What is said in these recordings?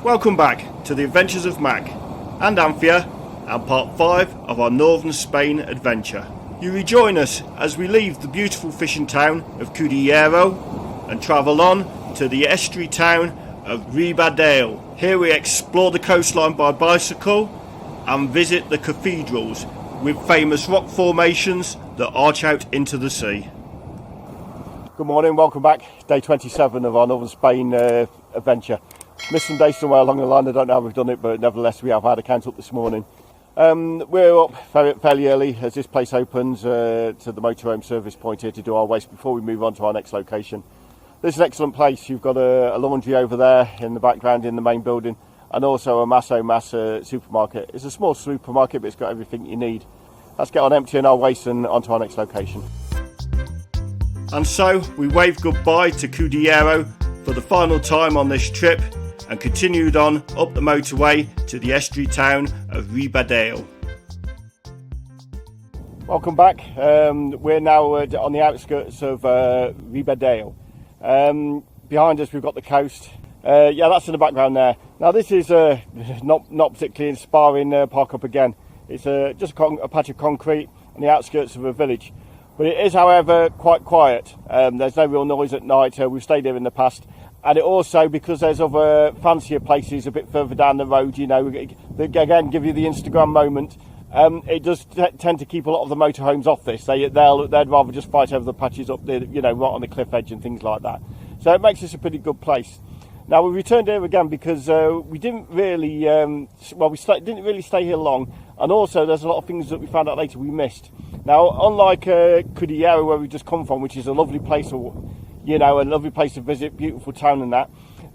Welcome back to the Adventures of Mac and Anthea and part 5 of our Northern Spain adventure. You rejoin us as we leave the beautiful fishing town of Cudillero and travel on to the estuary town of Ribadeo. Here we explore the coastline by bicycle and visit the cathedrals with famous rock formations that arch out into the sea. Good morning, welcome back. Day 27 of our Northern Spain adventure. Missed some days somewhere along the line, I don't know how we've done it, but nevertheless we have had a count up this morning. We're up fairly early as this place opens to the motorhome service point here to do our waste before we move on to our next location. This is an excellent place. You've got a laundry over there in the background in the main building, and also a Mas supermarket. It's a small supermarket, but it's got everything you need. Let's get on emptying our waste and onto our next location. And so we waved goodbye to Cudillero for the final time on this trip and continued on up the motorway to the estuary town of Ribadeo. Welcome back. We're now on the outskirts of Ribadeo. Behind us we've got the coast. That's in the background there. Now this is not particularly inspiring park up again. It's just a patch of concrete on the outskirts of a village. But it is, however, quite quiet. There's no real noise at night. We've stayed here in the past. And it also, because there's other fancier places a bit further down the road, you know, that again give you the Instagram moment. It does tend to keep a lot of the motorhomes off this. They'd rather just fight over the patches up there, you know, right on the cliff edge and things like that. So it makes this a pretty good place. Now we returned here again because we didn't really, didn't really stay here long, and also there's a lot of things that we found out later we missed. Now, unlike Cudillero, where we just come from, which is a lovely place, you know, a lovely place to visit, beautiful town and that,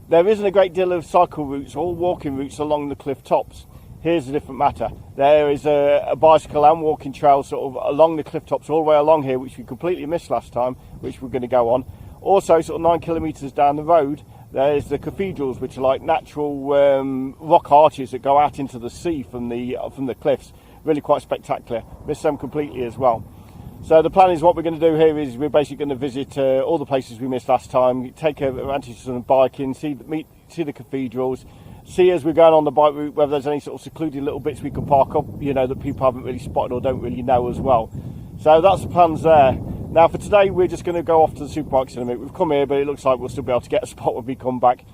there isn't a great deal of cycle routes or walking routes along the cliff tops. Here's a different matter. There is a bicycle and walking trail sort of along the cliff tops all the way along here, which we completely missed last time, which we're going to go on. Also, sort of 9 kilometres down the road, there's the cathedrals, which are like natural rock arches that go out into the sea from the cliffs. Really quite spectacular. Missed them completely as well. So the plan is, what we're going to do here is we're basically going to visit all the places we missed last time, take advantage of some biking, see the cathedrals, see as we're going on the bike route whether there's any sort of secluded little bits we can park up, you know, that people haven't really spotted or don't really know as well. So that's the plans there. Now for today we're just going to go off to the supermarkets in a minute. We've come here, but it looks like we'll still be able to get a spot when we come back.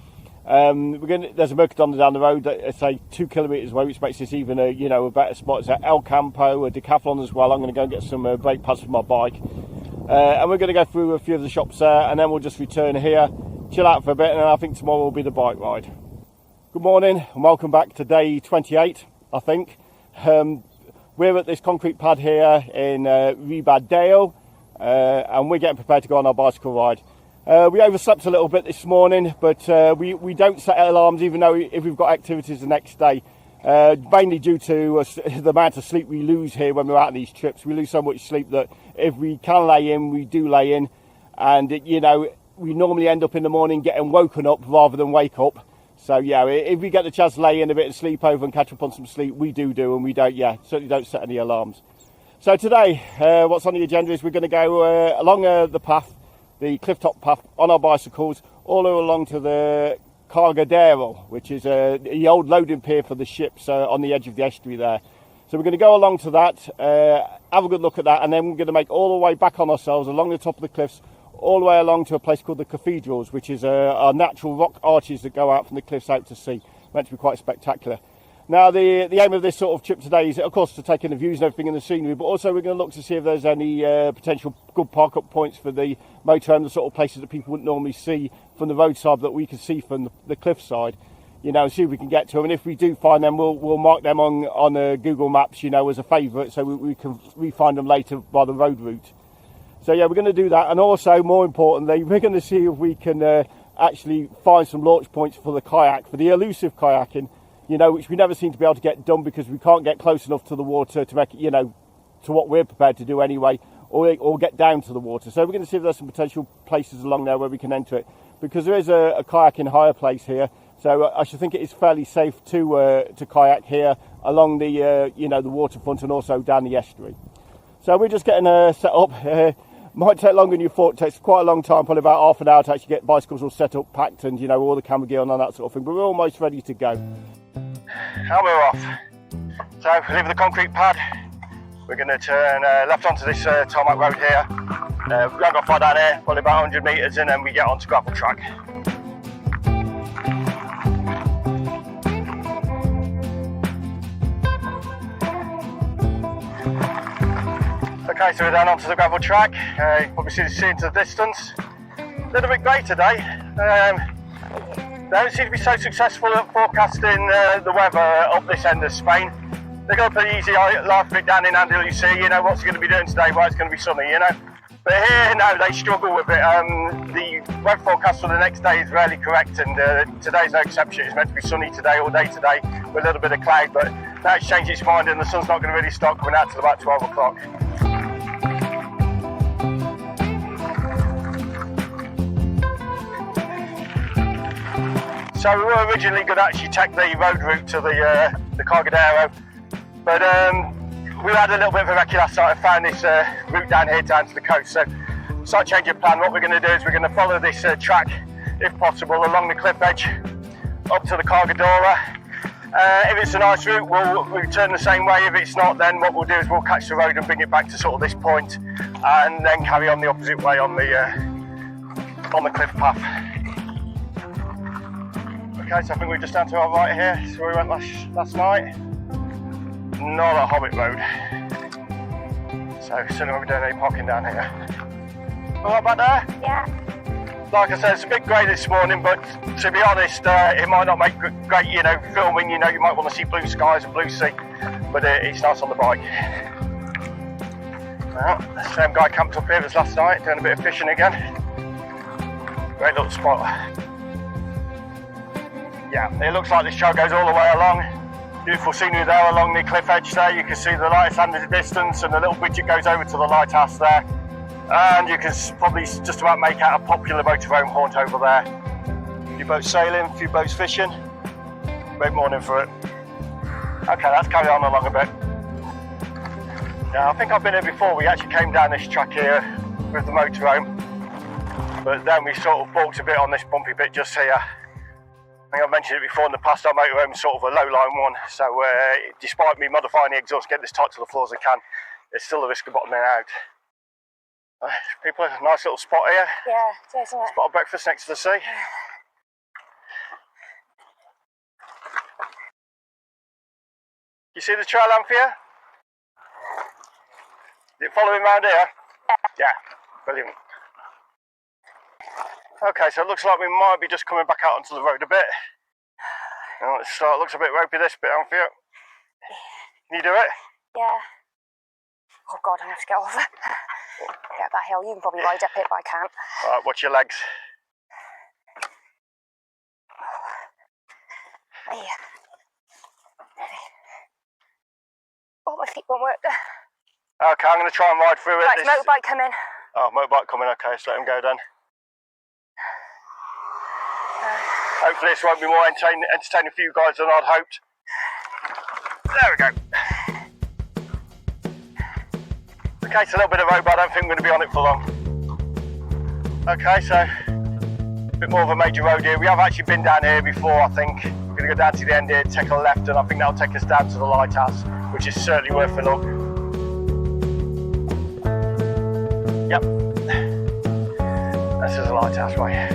There's a Mercadona down the road, say 2 kilometres away, which makes this even a better spot. It's at El Campo, a Decathlon as well. I'm going to go and get some brake pads for my bike, and we're going to go through a few of the shops there, and then we'll just return here, chill out for a bit, and then I think tomorrow will be the bike ride. Good morning and welcome back to day 28, I think. We're at this concrete pad here in Ribadeo, and we're getting prepared to go on our bicycle ride. We overslept a little bit this morning, but we don't set alarms even though if we've got activities the next day, mainly due to the amount of sleep we lose here when we're out on these trips. We lose so much sleep that if we can lay in, we do lay in, and we normally end up in the morning getting woken up rather than wake up. So yeah, if we get the chance to lay in a bit and sleep over and catch up on some sleep, we do, and we certainly don't set any alarms. So today, what's on the agenda is we're going to go along the path, the clifftop path, on our bicycles all along to the Cathedrals, which is the old loading pier for the ships on the edge of the estuary there. So we're going to go along to that, have a good look at that, and then we're going to make all the way back on ourselves along the top of the cliffs, all the way along to a place called the Cathedrals, which is our natural rock arches that go out from the cliffs out to sea. Meant to be quite spectacular. Now the aim of this sort of trip today is, of course, to take in the views and everything in the scenery, but also we're going to look to see if there's any potential good park up points for the motorhome, the sort of places that people wouldn't normally see from the roadside that we can see from the cliffside, you know, and see if we can get to them. And if we do find them, we'll mark them on Google Maps, you know, as a favourite, so we can re-find them later by the road route. So yeah, we're going to do that, and also more importantly, we're going to see if we can actually find some launch points for the kayak, for the elusive kayaking, you know, which we never seem to be able to get done because we can't get close enough to the water to make it, you know, to what we're prepared to do anyway, or get down to the water. So we're going to see if there's some potential places along there where we can enter it, because there is a kayaking hire place here. So I should think it is fairly safe to kayak here along the the waterfront and also down the estuary. So we're just getting set up. Might take longer than you thought. It takes quite a long time, probably about half an hour to actually get bicycles all set up, packed, and all the camera gear on and that sort of thing. But we're almost ready to go. And we're off. So we leave the concrete pad. We're going to turn left onto this tarmac road here. We're going to go far down here, probably about 100 metres, and then we get onto gravel track. Okay, so we're down onto the gravel track. You can probably see the sea into the distance. A little bit grey today. They don't seem to be so successful at forecasting the weather up this end of Spain. They've got a pretty easy life of it down in Andalusia. What's it going to be doing today? Well, it's going to be sunny, But here, no, they struggle with it. The weather forecast for the next day is rarely correct, and today's no exception. It's meant to be sunny today, all day today, with a little bit of cloud, but now it's changed its mind and the sun's not going to really start coming out till about 12 o'clock. So we were originally going to actually take the road route to the Cudillero, but we had a little bit of a recce last night and found this route down here down to the coast. So slight change of plan. What we're going to do is we're going to follow this track, if possible, along the cliff edge up to the Cudillero. If it's a nice route, we'll return the same way. If it's not, then what we'll do is we'll catch the road and bring it back to sort of this point, and then carry on the opposite way on the cliff path. Okay, so I think we're just down to our right here. So we went last night. Not a Hobbit road. So certainly won't be doing any parking down here. All right back there? Yeah. Like I said, it's a bit grey this morning, but to be honest, it might not make great, filming. You might want to see blue skies and blue sea, but it's nice on the bike. Well, the same guy camped up here as last night, doing a bit of fishing again. Great little spot. Yeah, it looks like this trail goes all the way along. Beautiful scenery there along the cliff edge there. You can see the lighthouse in the distance and the little bridge that goes over to the lighthouse there. And you can probably just about make out a popular motorhome haunt over there. A few boats sailing, a few boats fishing. Great morning for it. Okay, let's carry on along a bit. Yeah, I think I've been here before. We actually came down this track here with the motorhome. But then we sort of balked a bit on this bumpy bit just here. I think I've mentioned it before in the past, our motorhome is sort of a low-line one, so despite me modifying the exhaust, get this tight to the floor as I can, there's still a risk of bottoming out. People, a nice little spot here. Yeah, it is, isn't it? Spot of breakfast next to the sea. You see the trail, Anthea? Is it following round here? Yeah, brilliant. Okay, so it looks like we might be just coming back out onto the road a bit. Now let's start. Looks a bit ropey this bit, Anthea. Can you do it? Yeah. Oh God, I'm going to have to get over. Get up that hill. You can probably ride up it, but I can't. Alright, watch your legs. There. Oh, my feet won't work. Okay, I'm going to try and ride through it. Right, motorbike coming. Oh, motorbike coming. Okay, let's let him go then. Hopefully this won't be more entertaining for you guys than I'd hoped. There we go. Okay, it's a little bit of road, but I don't think we're going to be on it for long. Okay, so a bit more of a major road here. We have actually been down here before, I think. We're going to go down to the end here, take a left, and I think that'll take us down to the lighthouse, which is certainly worth a look. Yep. This is the lighthouse way.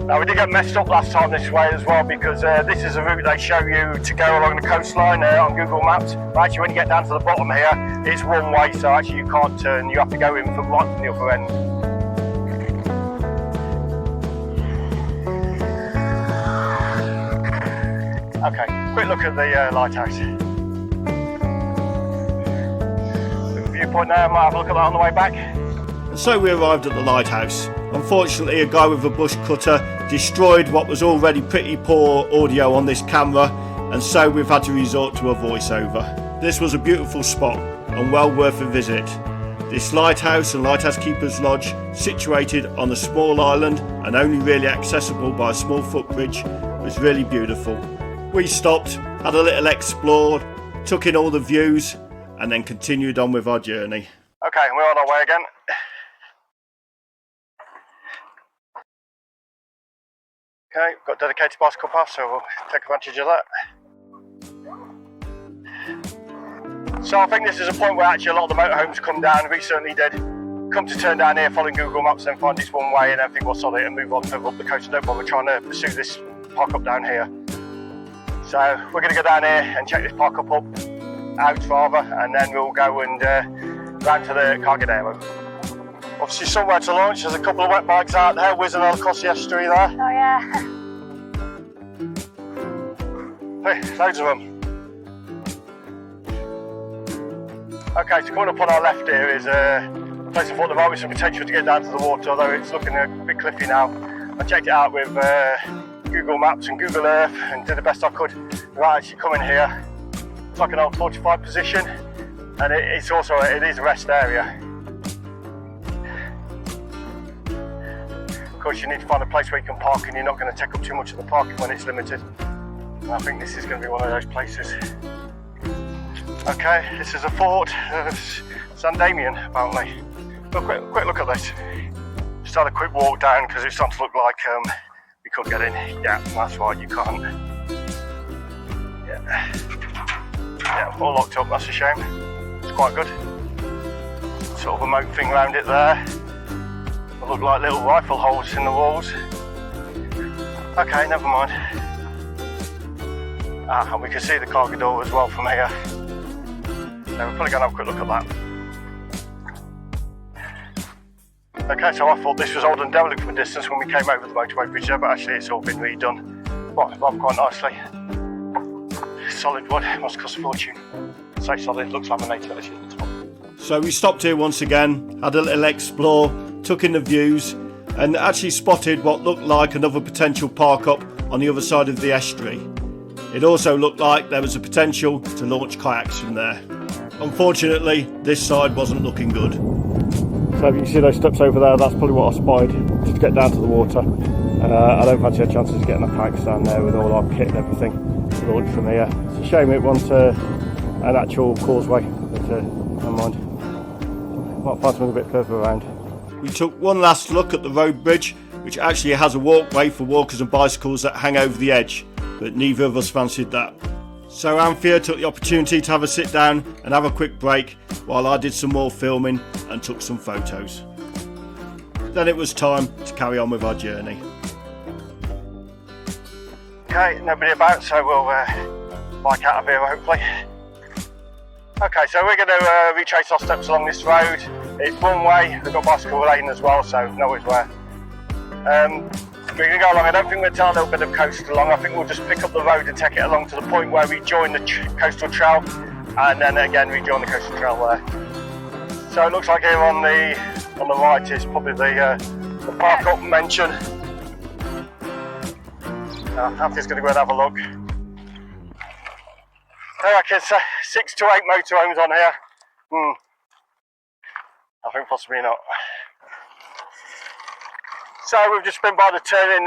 Now we did get messed up last time this way as well, because this is a route they show you to go along the coastline on Google Maps. But actually when you get down to the bottom here, it's one way, so actually you can't turn, you have to go in from right from the other end. Okay, quick look at the lighthouse. The viewpoint there, I might have a look at that on the way back. So we arrived at the lighthouse. Unfortunately, a guy with a bush cutter destroyed what was already pretty poor audio on this camera, and so we've had to resort to a voiceover. This was a beautiful spot and well worth a visit. This lighthouse and lighthouse keeper's lodge, situated on a small island and only really accessible by a small footbridge, was really beautiful. We stopped, had a little explore, took in all the views, and then continued on with our journey. Okay, Okay, we're on our way again. Okay, we've got dedicated bicycle path, so we'll take advantage of that. So I think this is a point where actually a lot of the motorhomes come down. We certainly did. Come to turn down here following Google Maps, then find this one way and everything was solid and move on further up the coast. Don't bother trying to pursue this park up down here. So we're going to go down here and check this park up out rather, and then we'll go and round to the Cudillero. Obviously somewhere to launch. There's a couple of wet bikes out there whizzing all across the estuary there. Oh yeah. Hey, loads of them. Okay, so coming up on our left here is a place I thought there might be some potential to get down to the water, although it's looking a bit cliffy now. I checked it out with Google Maps and Google Earth and did the best I could without actually coming here. It's like an old fortified position, and it is a rest area. Of course, you need to find a place where you can park and you're not going to take up too much of the parking when it's limited. And I think this is going to be one of those places. Okay, this is a fort of San Damian, apparently. But quick look at this. Just had a quick walk down because it's starting to look like we could get in. Yeah, that's right, you can't. Yeah, all locked up, that's a shame. It's quite good. Sort of a moat thing around it there. They look like little rifle holes in the walls. Okay, never mind. And we can see the cargo door as well from here. So we're probably going to have a quick look at that. Okay, so I thought this was old and derelict from a distance when we came over the motorway bridge there, but actually it's all been redone. Rather quite nicely. Solid wood, must cost a fortune. So solid, looks laminated actually at the top. So we stopped here once again, had a little explore, took in the views, and actually spotted what looked like another potential park up on the other side of the estuary. It also looked like there was a potential to launch kayaks from there. Unfortunately, this side wasn't looking good. So if you can see those steps over there, that's probably what I spied, just to get down to the water. I don't fancy our chances of getting our kayaks down there with all our kit and everything to launch from here. It's a shame it wasn't an actual causeway, but never mind. Might find something a bit further around. We took one last look at the road bridge, which actually has a walkway for walkers and bicycles that hang over the edge, but neither of us fancied that. So Anthea took the opportunity to have a sit down and have a quick break while I did some more filming and took some photos. Then it was time to carry on with our journey. Okay, nobody about, so we'll bike out of here hopefully. Okay, so we're going to retrace our steps along this road. It's one way, we've got bicycle lane as well, so no worries where. We're going to go along. I don't think we'll take a little bit of coast along. I think we'll just pick up the road and take it along to the point where we join the coastal trail, and then again rejoin the coastal trail there. So it looks like here on the right is probably the park up mention. Anthea's going to go and have a look. I reckon 6 to 8 motorhomes on here. I think possibly not. So we've just been by the turning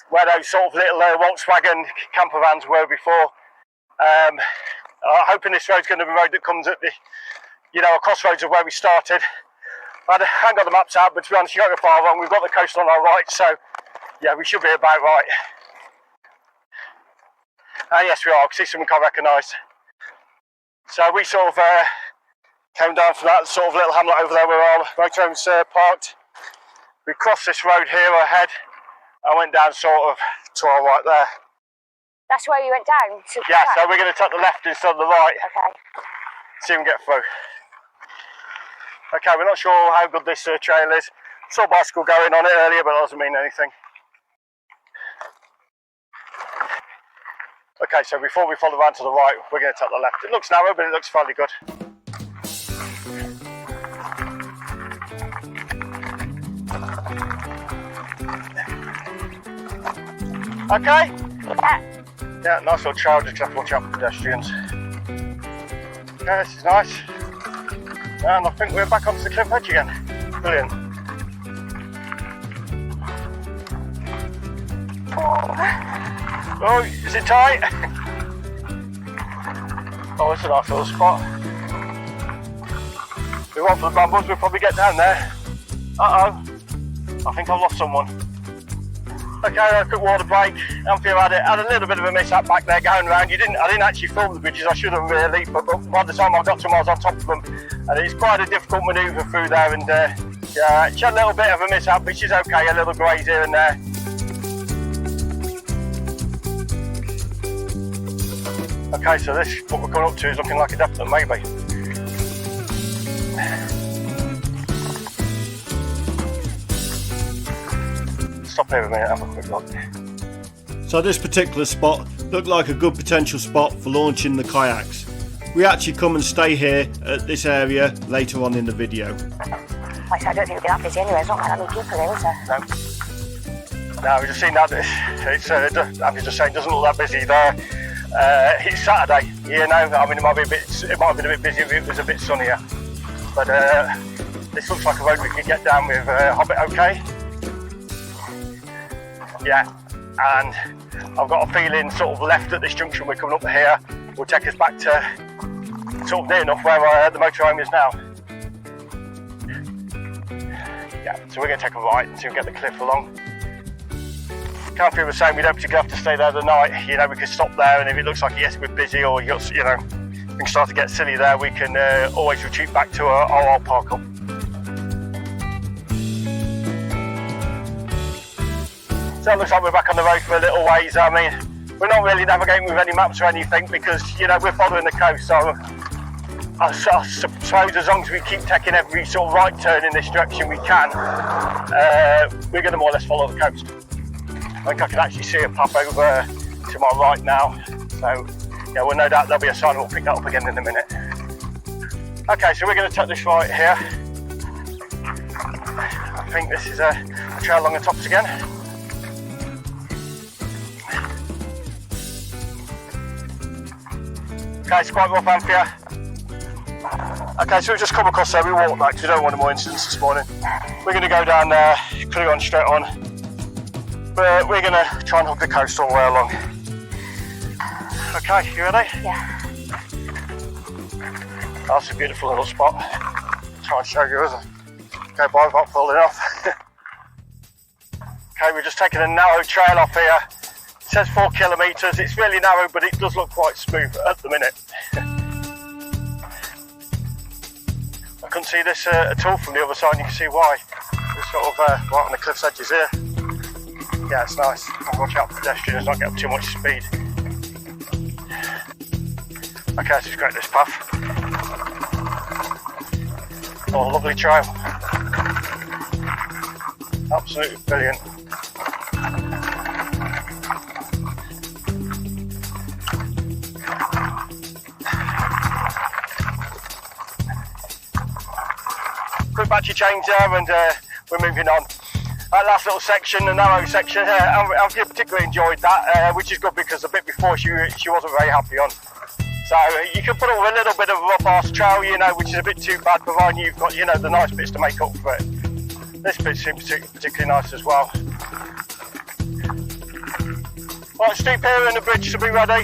where those sort of little Volkswagen camper vans were before. I'm hoping this road's going to be a road that comes at the, a crossroads of where we started. I haven't got the maps out, but to be honest, you don't go far wrong. We've got the coast on our right, so yeah, we should be about right. Yes, we are. I can see something I recognise. So we sort of came down from that sort of little hamlet over there where our motorhomes parked. We crossed this road here ahead. I went down sort of to our right there. That's where you went down? Yeah, so we're going to take the left instead of the right. Okay. See if we can get through. Okay, we're not sure how good this trail is. Saw a bicycle going on it earlier, but that doesn't mean anything. Okay, so before we follow around to the right, we're going to take the left. It looks narrow, but it looks fairly good. Okay? Yeah, nice little trail, just have to watch out for pedestrians. Okay, this is nice. And I think we're back onto the cliff edge again. Brilliant. Oh, is it tight? Oh, it's a nice little spot. we went for the brambles, we'll probably get down there. Uh-oh, I think I've lost someone. Okay, a quick water break. Anthea had a little bit of a mishap back there going around. I didn't actually film the bridges, I should have really, but by the time I got to them I was on top of them. And it's quite a difficult manoeuvre through there, and yeah, she had a little bit of a mishap, which is okay, a little graze here and there. Okay, so this, what we're coming up to, is looking like a definite maybe. Stop here a minute, have a quick look. So this particular spot looked like a good potential spot for launching the kayaks. We actually come and stay here at this area later on in the video. Like I don't think it'll be that busy anyway, there's not that many people here, is there? No, we've just seen that I'm just saying, it doesn't look that busy there. It's Saturday, you know, I mean it might have been a bit busy if it was a bit sunnier. But this looks like a road we could get down with Hobbit okay. Yeah, and I've got a feeling sort of left at this junction we're coming up here will take us back to sort of near enough where the motorhome is now. Yeah, so we're going to take a right and see if we can get the cliff along. Anthea was saying we don't particularly have to stay there the night, you know, we can stop there, and if it looks like yes we're busy or you know, things start to get silly there, we can always retreat back to our old park up. So it looks like we're back on the road for a little ways. I mean, we're not really navigating with any maps or anything because, you know, we're following the coast, so I suppose as long as we keep taking every sort of right turn in this direction we can, we're going to more or less follow the coast. I think I can actually see a path over to my right now, so yeah, well no doubt there'll be a sign, we'll pick that up again in a minute. Okay, so we're going to take this right here. I think this is a trail along the tops again. Okay, it's quite rough, Anthea. Okay, so we've just come across there, we walked back because we don't want any more incidents this morning. We're going to go down there, could have gone straight on, but we're going to try and hook the coast all the way along. Okay, you ready? Yeah. That's a beautiful little spot. Try and show you as I go by without falling off. Okay, we're just taking a narrow trail off here. It says 4 kilometres, it's really narrow but it does look quite smooth at the minute. I couldn't see this at all from the other side, and you can see why. It's sort of right on the cliff's edges here. Yeah, it's nice. Watch out for pedestrians, not get up too much speed. Okay, this is great, this path. Oh, lovely trail. Absolutely brilliant. Quick battery change there, and we're moving on. That last little section, the narrow section, I've particularly enjoyed that, which is good because the bit before she wasn't very happy on. So you can put up with a little bit of a rough arse trail, you know, which is a bit too bad, providing you've got, you know, the nice bits to make up for it. This bit seems particularly nice as well. Right, steep here and the bridge should be ready.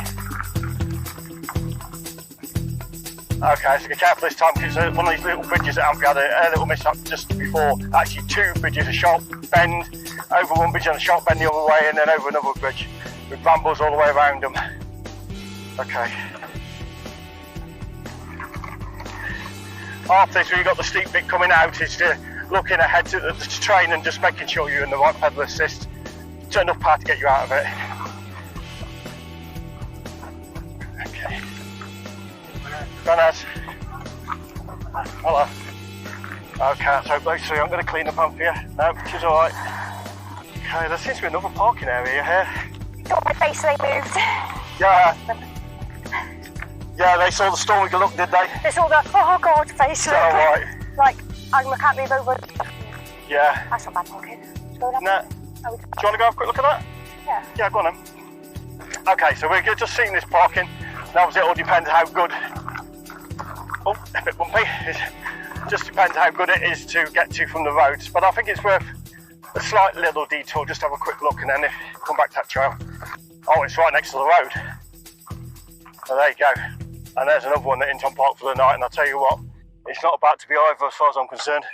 Okay, so be careful this time because one of these little bridges that Anthea had a little mishap just before. Actually, 2 bridges, a sharp bend over one bridge and a sharp bend the other way, and then over another bridge with brambles all the way around them. Okay. After this, we've got the steep bit coming out, is looking ahead to the train and just making sure you're in the right pedal assist. It's enough power to get you out of it. Okay. Runners. Hello. Okay, let's hope those 3 aren't going to clean up Anthea. No, she's alright. Okay, there seems to be another parking area here. Got my face, they moved. Yeah. Yeah, they saw the storm we could look, did they? They saw the, oh god, face. Is that alright? Like, I can't move over. Yeah. That's not bad parking. No. Do you want to go have a quick look at that? Yeah. Yeah, go on then. Okay, so we're just seeing this parking. And obviously it all depends how good. Oh, a bit bumpy. It just depends how good it is to get to from the roads. But I think it's worth a slight little detour, just have a quick look and then come back to that trail. Oh, it's right next to the road. So there you go. And there's another one that Inton Park for the night, and I'll tell you what, it's not about to be either as far as I'm concerned.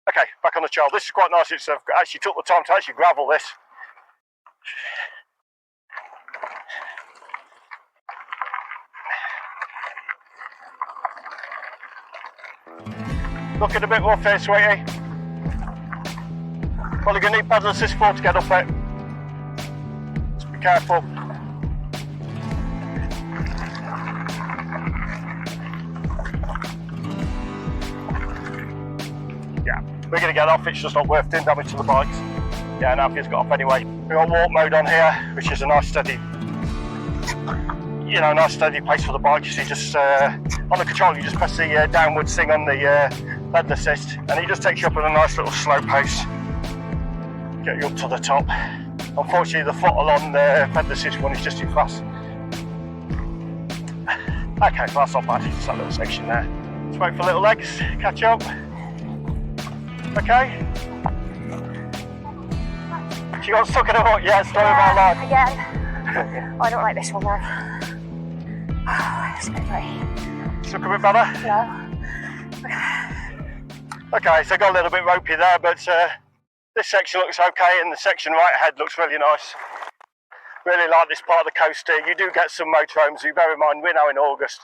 Okay, back on the trail. This is quite nice. It's actually took the time to actually gravel this. Looking a bit rough here, sweetie. Probably going to need paddle assist 4 to get up it. Just be careful. Yeah, we're going to get off. It's just not worth doing damage to the bikes. Yeah, now Anthea's got off anyway. We've got walk mode on here, which is a nice steady, nice steady pace for the bike. You see, just on the control, you just press the downwards thing on the pedal assist, and it just takes you up at a nice little slow pace. Get you up to the top. Unfortunately, the throttle on the pedal assist one is just too fast. Okay, well, that's not bad. It's that little section there. Let's wait for little legs, catch up. Okay. She got stuck in a hut, yeah, story of our life. Again. I don't like this one though. Oh, it's slippery. It's looking a bit better? No. Okay, so got a little bit ropey there, but this section looks okay, and the section right ahead looks really nice. Really like this part of the coast here. You do get some motorhomes. You bear in mind, we're now in August,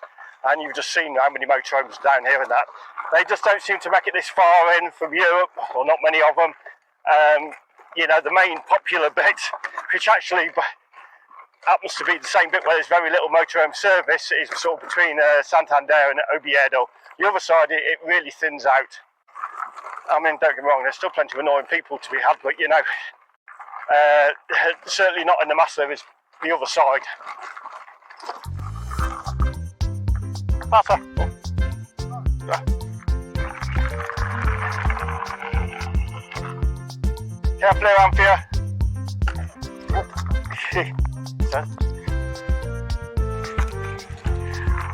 and you've just seen how many motorhomes down here and that. They just don't seem to make it this far in from Europe, or not many of them. The main popular bit, which actually happens to be the same bit where there's very little motorhome service, is sort of between Santander and Oviedo. The other side, it really thins out. I mean, don't get me wrong, there's still plenty of annoying people to be had, but certainly not in the mass there is the other side. Passa. Careful, Anthea.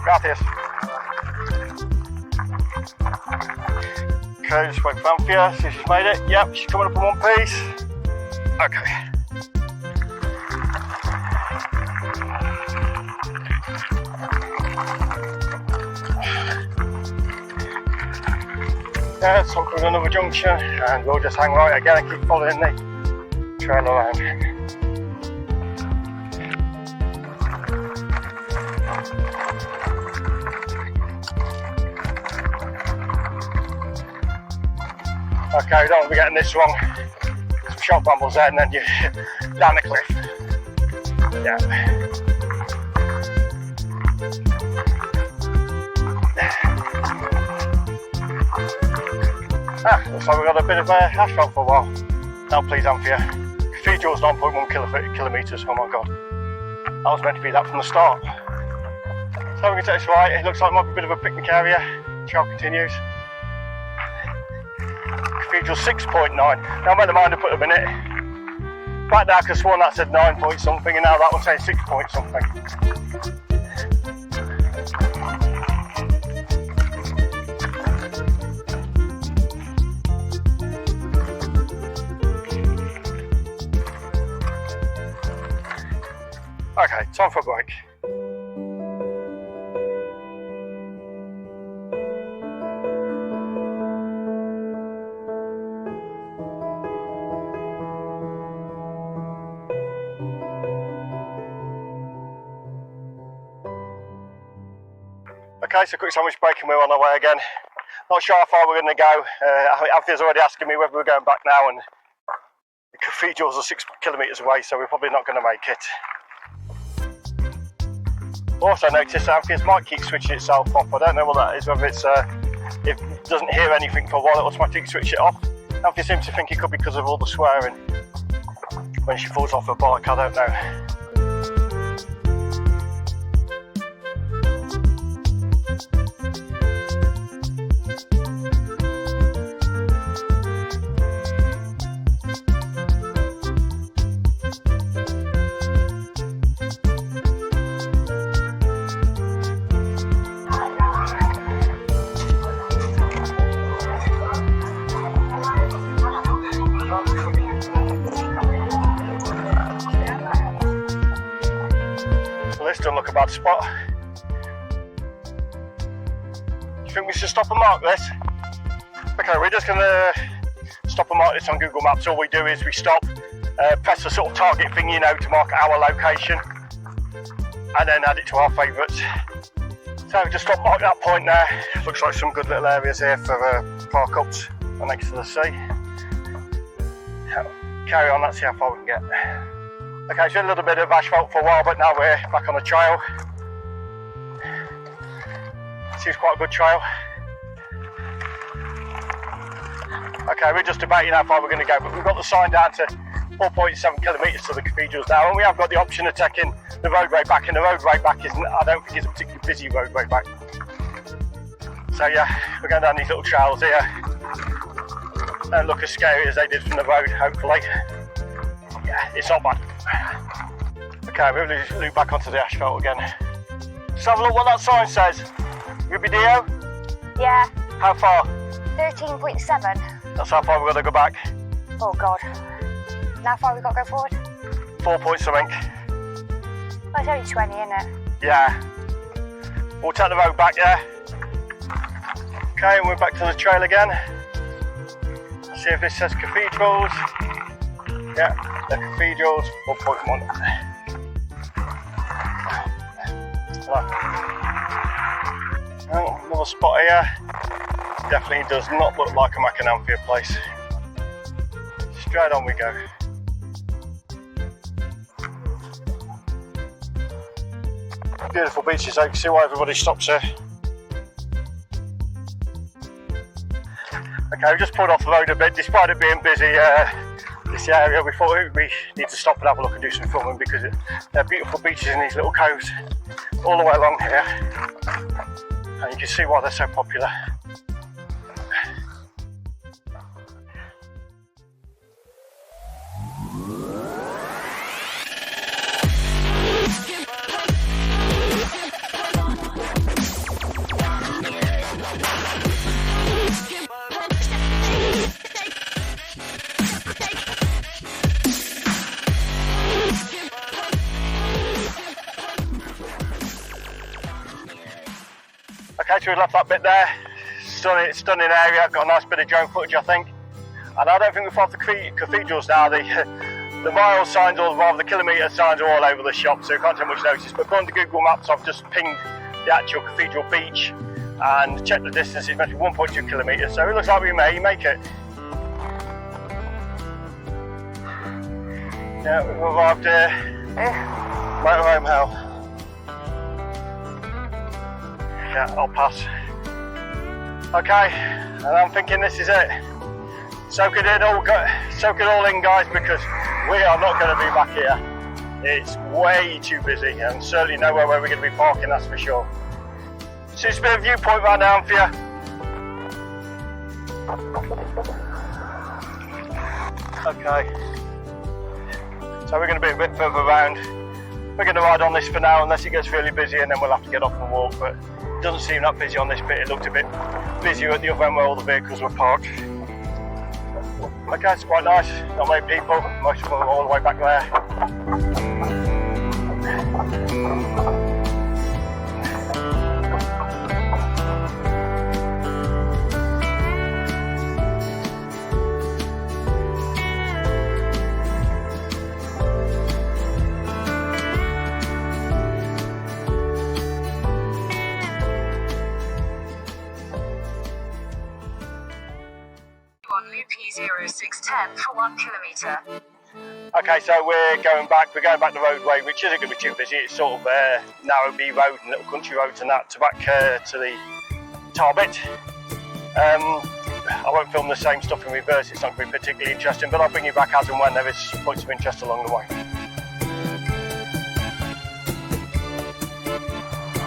Gracias. Okay, just wait for Anthea, see if she's made it. Yep, she's coming up in one piece. Okay. Yeah, so we're at another junction, and we'll just hang right again and keep following the trail around. Okay, we don't want to be getting this wrong. Some short brambles there, and then you're down the cliff. Yeah. Looks like we've got a bit of asphalt for a while. Now please, Anthea. Cathedrals 9.1 kilometres, oh my god. That was meant to be that from the start. So we're going to take this right. It looks like it might be a bit of a picnic area. The trail continues. Cathedral 6.9. Now I made the mind to put a minute. Back there I could have sworn that said 9 point something, and now that one's saying 6 point something. Okay, time for a break. Okay, so quick sandwich break and we're on our way again. Not sure how far we're going to go. Anthea's already asking me whether we're going back now, and the cathedrals are 6 kilometres away, so we're probably not going to make it. Also noticed Anthea's mic keeps switching itself off. I don't know what that is, whether it's if it doesn't hear anything for a while, it automatically switch it off. Anthea seems to think it could be because of all the swearing when she falls off her bike, I don't know. This doesn't look a bad spot. think we should stop and mark this? Okay, we're just going to stop and mark this on Google Maps. All we do is we stop, press the sort of target thing, you know, to mark our location, and then add it to our favourites. So just stop, mark that point there. Looks like some good little areas here for park ups next to the sea. Carry on, let's see how far we can get. Okay, so a little bit of asphalt for a while, but now we're back on a trail. Seems quite a good trail. Okay, we're just debating how far we're going to go, but we've got the sign down to 4.7 kilometres to the cathedrals now, and we have got the option of taking the roadway back, and the roadway back isn't, I don't think it's a particularly busy roadway back. So yeah, we're going down these little trails here. Don't look as scary as they did from the road, hopefully. Yeah, it's not bad. Okay, we'll loop back onto the asphalt again. Just have a look what that sign says. Ribadeo? Yeah. How far? 13.7. That's how far we've got to go back. Oh God. And how far we got to go forward? 4 point something. Well, it's only 20, isn't it? Yeah. We'll take the road back, yeah? Okay, and we're back to the trail again. See if this says cathedrals. Yeah, the cathedrals, 4.1. Oh, another spot here. Definitely does not look like a Mac Anthea place. Straight on we go. Beautiful beaches, though. You can see why everybody stops here. Okay, we just pulled off the road a bit, despite it being busy. This area, we thought we need to stop and have a look and do some filming because there are beautiful beaches in these little coves all the way along here, and you can see why they're so popular. Okay, so we left that bit there. Stunning area. Got a nice bit of drone footage, I think. And I don't think we've found the cathedrals now. The mile signs, or rather the kilometre signs, are all over the shop, so you can't take much notice. But according to Google Maps, I've just pinged the actual cathedral beach and checked the distance. It's meant to be 1.2 kilometres, so it looks like we may make it. Yeah, we've arrived here. Motorhome hell. Yeah, I'll pass. Okay, and I'm thinking this is it. Soak it all in, guys, because we are not going to be back here. It's way too busy, and certainly nowhere where we're going to be parking, that's for sure. So it's a bit of a viewpoint right now for you. Okay, so we're going to be a bit further around. We're going to ride on this for now, unless it gets really busy, and then we'll have to get off and walk. But it doesn't seem that busy on this bit. It looked a bit busier at the other end where all the vehicles were parked. Okay, it's quite nice. Not many people. Most of them are all the way back there. On loop E0610 for 1 kilometre. Okay, so we're going back the roadway, which isn't going to be too busy. It's sort of narrow B road and little country roads and that, to back to the tar bit. I won't film the same stuff in reverse, it's not going to be particularly interesting, but I'll bring you back as and when there is points of interest along the way.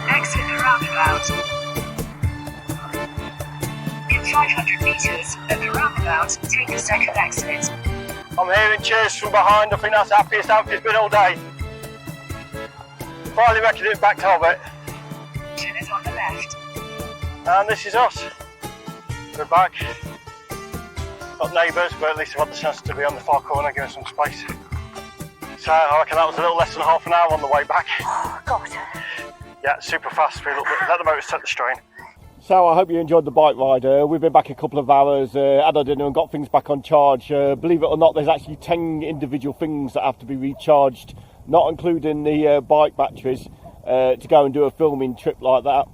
Exit the roundabout. In 500 metres at the roundabout, take a second exit. I'm hearing cheers from behind. I think that's the happiest Anthea's been all day. Finally making it back to Hobbit. Turn it on the left. And this is us. We're back. Not neighbours, but at least we've had the chance to be on the far corner, give us some space. So I reckon that was a little less than half an hour on the way back. Oh God. Yeah, super fast. We let the motor set the strain. So I hope you enjoyed the bike ride. We've been back a couple of hours, had our dinner and got things back on charge. Believe it or not, there's actually 10 individual things that have to be recharged, not including the bike batteries, to go and do a filming trip like that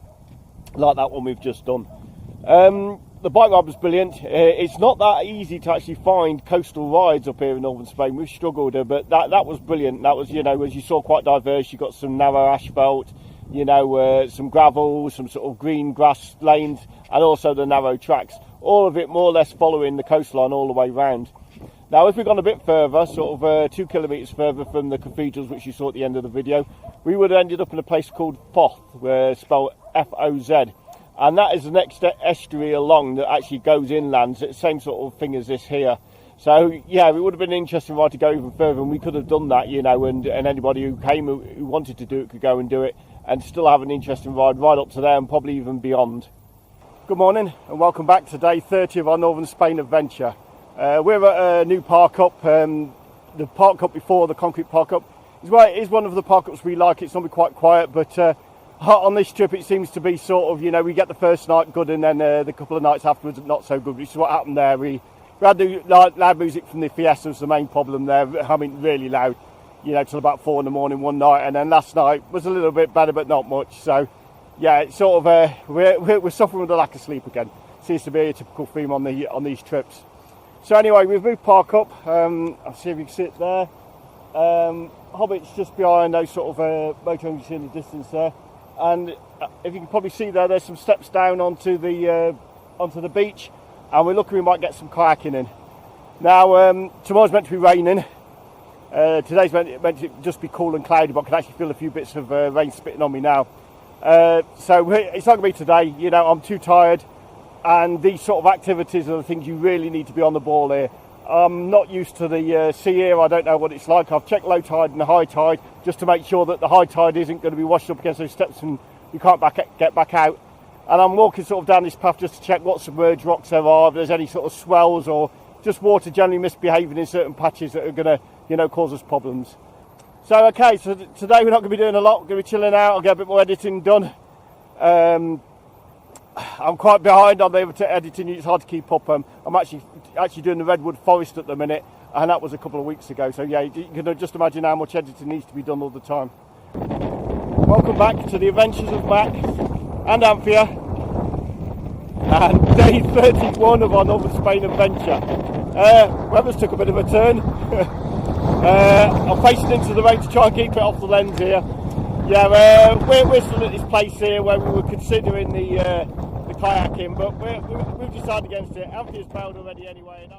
one we've just done. The bike ride was brilliant. It's not that easy to actually find coastal rides up here in northern Spain. We've struggled, but that was brilliant. That was, as you saw, quite diverse. You got some narrow asphalt, some gravel, some sort of green grass lanes, and also the narrow tracks. All of it more or less following the coastline all the way round. Now, if we'd gone a bit further, sort of 2 kilometres further from the cathedrals, which you saw at the end of the video, we would have ended up in a place called Foz, spelled F-O-Z. And that is the next estuary along that actually goes inland. It's the same sort of thing as this here. So, yeah, it would have been an interesting ride to go even further, and we could have done that, and anybody who came who wanted to do it could go and do it and still have an interesting ride right up to there and probably even beyond. Good morning and welcome back to day 30 of our Northern Spain adventure. We're at a new park up. The park up before, the concrete park up, is one of the park ups we like. It's normally quite quiet, but on this trip it seems to be sort of, we get the first night good and then the couple of nights afterwards not so good, which is what happened there. We had the loud music from the Fiesta was the main problem there, humming really loud, till about 4 in the morning one night, and then last night was a little bit better but not much. So yeah, it's sort of we're suffering with a lack of sleep again. Seems to be a typical theme on these trips. So anyway, we've moved park up. I'll see if you can see it there. Hobbit's just behind those sort of motorhomes you see in the distance there. And if you can probably see there's some steps down onto the beach, and we're looking we might get some kayaking in. Now tomorrow's meant to be raining. Today's meant to just be cool and cloudy, but I can actually feel a few bits of rain spitting on me now. So it's not going to be today. I'm too tired, and these sort of activities are the things you really need to be on the ball here. I'm not used to the sea here. I don't know what it's like. I've checked low tide and the high tide just to make sure that the high tide isn't going to be washed up against those steps and you can't get back out. And I'm walking sort of down this path just to check what submerged rocks there are, if there's any sort of swells or just water generally misbehaving in certain patches that are going to, cause us problems. So okay, so today we're not going to be doing a lot. We're going to be chilling out. I'll get a bit more editing done. I'm quite behind on the editing. It's hard to keep up. I'm actually doing the redwood forest at the minute, and that was a couple of weeks ago. So yeah, you can just imagine how much editing needs to be done all the time. Welcome back to the Adventures of Mac and Anthea, and day 31 of our Northern Spain adventure. Weather's took a bit of a turn. I'm facing into the rain to try and keep it off the lens here. Yeah, we're still at this place here where we were considering the kayaking, but we've decided against it. Anthea's bailed already anyway.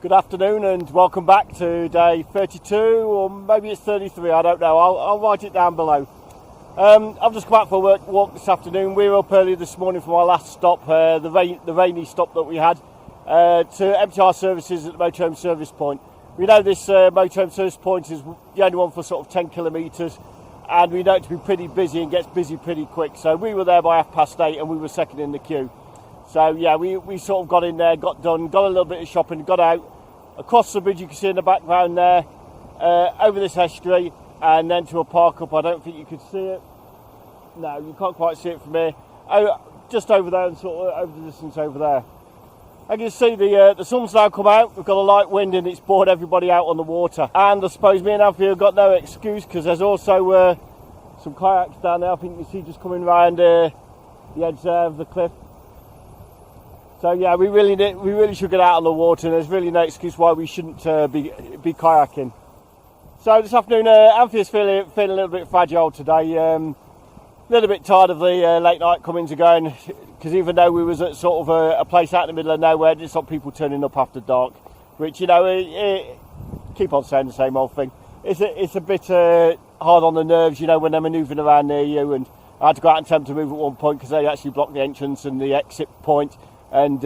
Good afternoon and welcome back to day 32, or maybe it's 33, I don't know. I'll write it down below. I've just come out for a walk this afternoon. We were up early this morning from our last stop, the rainy stop that we had, to empty our services at the motorhome service point. We know this motorhome service point is the only one for sort of 10 kilometres. And we know it to be pretty busy and gets busy pretty quick. So we were there by 8:30 and we were second in the queue. So yeah, we sort of got in there, got done, got a little bit of shopping, got out, across the bridge you can see in the background there, over this estuary, and then to a park up. I don't think you could see it. No, you can't quite see it from here. Just over there and sort of over the distance over there. As you can see, the sun's now come out. We've got a light wind and it's bored everybody out on the water. And I suppose me and Anthea have got no excuse because there's also some kayaks down there. I think you see just coming round the edge there of the cliff. So yeah, we really should get out on the water, and there's really no excuse why we shouldn't be kayaking. So this afternoon, Anthea's feeling a little bit fragile today. A little bit tired of the late night comings and going, because even though we was at sort of a place out in the middle of nowhere, there's not people turning up after dark, which keep on saying the same old thing. It's a bit hard on the nerves, when they're manoeuvring around near you, and I had to go out and tell them to move at one point because they actually blocked the entrance and the exit point, and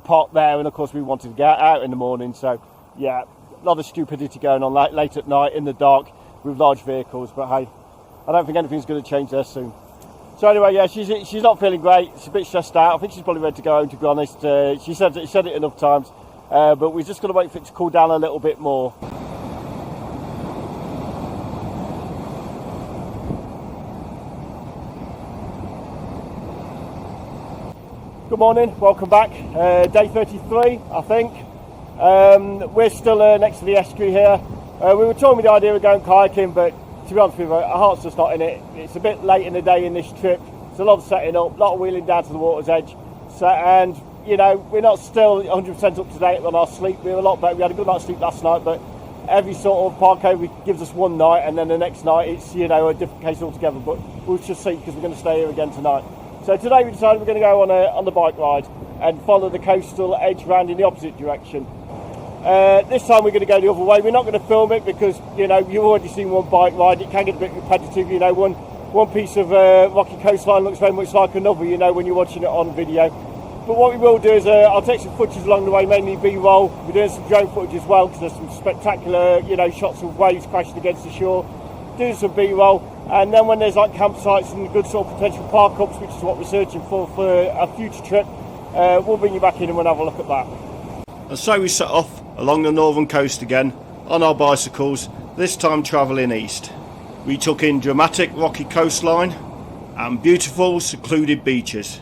park there, and of course we wanted to get out in the morning. So yeah, a lot of stupidity going on late at night in the dark with large vehicles, but hey, I don't think anything's going to change there soon. So anyway, yeah, she's not feeling great. She's a bit stressed out. I think she's probably ready to go home, to be honest. She said it enough times, but we're just going to wait for it to cool down a little bit more. Good morning, welcome back. Day 33, I think. We're still next to the estuary here. We were toying with the idea of going kayaking, but to be honest with you, our heart's just not in it. It's a bit late in the day in this trip. It's a lot of setting up, a lot of wheeling down to the water's edge. So, and you know, we're not still 100% up to date on our sleep. We're a lot better. We had a good night's sleep last night, but every sort of parkour gives us one night, and then the next night it's, you know, a different case altogether. But we'll just see, because we're going to stay here again tonight. So today we decided we're going to go on the bike ride and follow the coastal edge round in the opposite direction. This time we're going to go the other way. We're not going to film it because, you know, you've already seen one bike ride. It can get a bit repetitive, you know. One piece of rocky coastline looks very much like another, you know, when you're watching it on video. But what we will do is I'll take some footage along the way, mainly B-roll. We're doing some drone footage as well, because there's some spectacular, you know, shots of waves crashing against the shore. Doing some B-roll, and then when there's like campsites and good sort of potential park ups, which is what we're searching for a future trip, we'll bring you back in and we'll have a look at that. And so we set off along the northern coast again on our bicycles, this time travelling east. We took in dramatic rocky coastline and beautiful secluded beaches.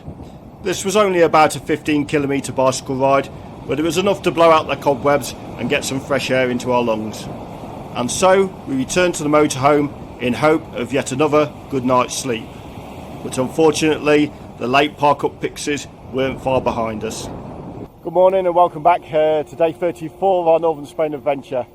This was only about a 15-kilometre bicycle ride, but it was enough to blow out the cobwebs and get some fresh air into our lungs. And so we returned to the motorhome in hope of yet another good night's sleep. But unfortunately, the late park up pixies weren't far behind us. Good morning and welcome back to day 34 of our Northern Spain adventure.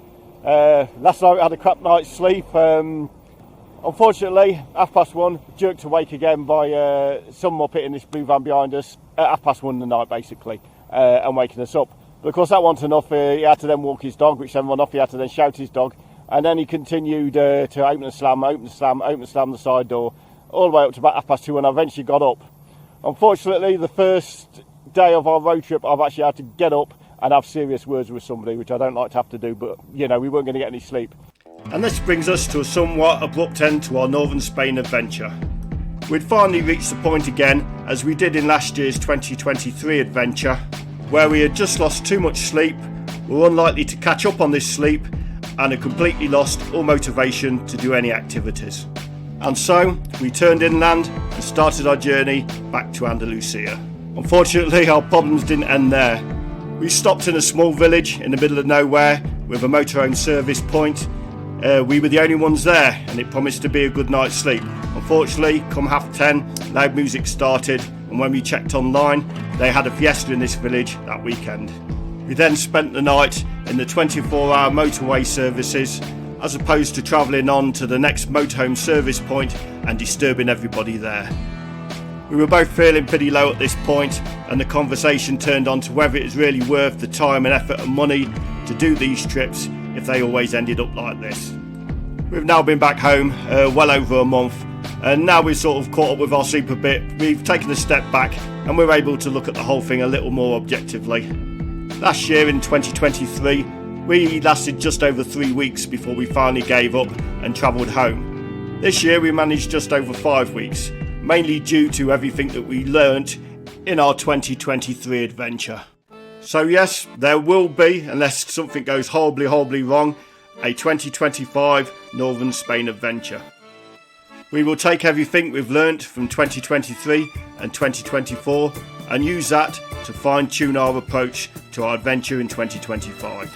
Last night we had a crap night's sleep. Unfortunately, 1:30, jerked awake again by someone up hitting this blue van behind us at 1:30 in the night, basically, and waking us up. But of course that wasn't enough. He had to then walk his dog, which then went off. He had to then shout his dog, and then he continued to open and slam the side door, all the way up to about 2:30 when I eventually got up. Unfortunately, the first day of our road trip, I've actually had to get up and have serious words with somebody, which I don't like to have to do, but you know, we weren't going to get any sleep. And this brings us to a somewhat abrupt end to our Northern Spain adventure. We'd finally reached the point again, as we did in last year's 2023 adventure, where we had just lost too much sleep, were unlikely to catch up on this sleep, and had completely lost all motivation to do any activities. And so we turned inland and started our journey back to Andalusia. Unfortunately, our problems didn't end there. We stopped in a small village in the middle of nowhere with a motorhome service point. We were the only ones there, and it promised to be a good night's sleep. Unfortunately, come 10:30, loud music started, and when we checked online, they had a fiesta in this village that weekend. We then spent the night in the 24-hour motorway services, as opposed to travelling on to the next motorhome service point and disturbing everybody there. We were both feeling pretty low at this point, and the conversation turned on to whether it is really worth the time and effort and money to do these trips if they always ended up like this. We've now been back home well over a month, and now we've sort of caught up with our sleep a bit. We've taken a step back and we're able to look at the whole thing a little more objectively. Last year in 2023, we lasted just over 3 weeks before we finally gave up and travelled home. This year we managed just over 5 weeks, mainly due to everything that we learnt in our 2023 adventure. So yes, there will be, unless something goes horribly wrong, a 2025 Northern Spain adventure. We will take everything we've learnt from 2023 and 2024 and use that to fine-tune our approach to our adventure in 2025.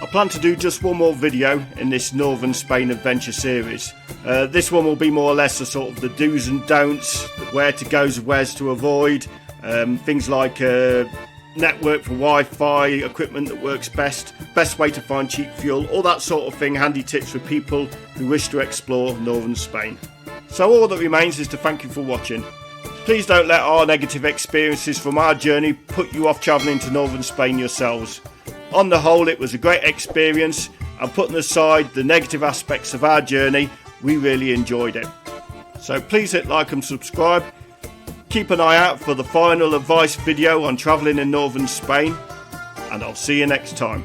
I plan to do just one more video in this Northern Spain adventure series. This one will be more or less a sort of the do's and don'ts, where to go, where's to avoid, things like network for Wi-Fi, equipment that works best way to find cheap fuel, all that sort of thing, handy tips for people who wish to explore Northern Spain. So all that remains is to thank you for watching. Please don't let our negative experiences from our journey put you off travelling to Northern Spain yourselves. On the whole, it was a great experience, and putting aside the negative aspects of our journey, we really enjoyed it. So please hit like and subscribe. Keep an eye out for the final advice video on travelling in Northern Spain, and I'll see you next time.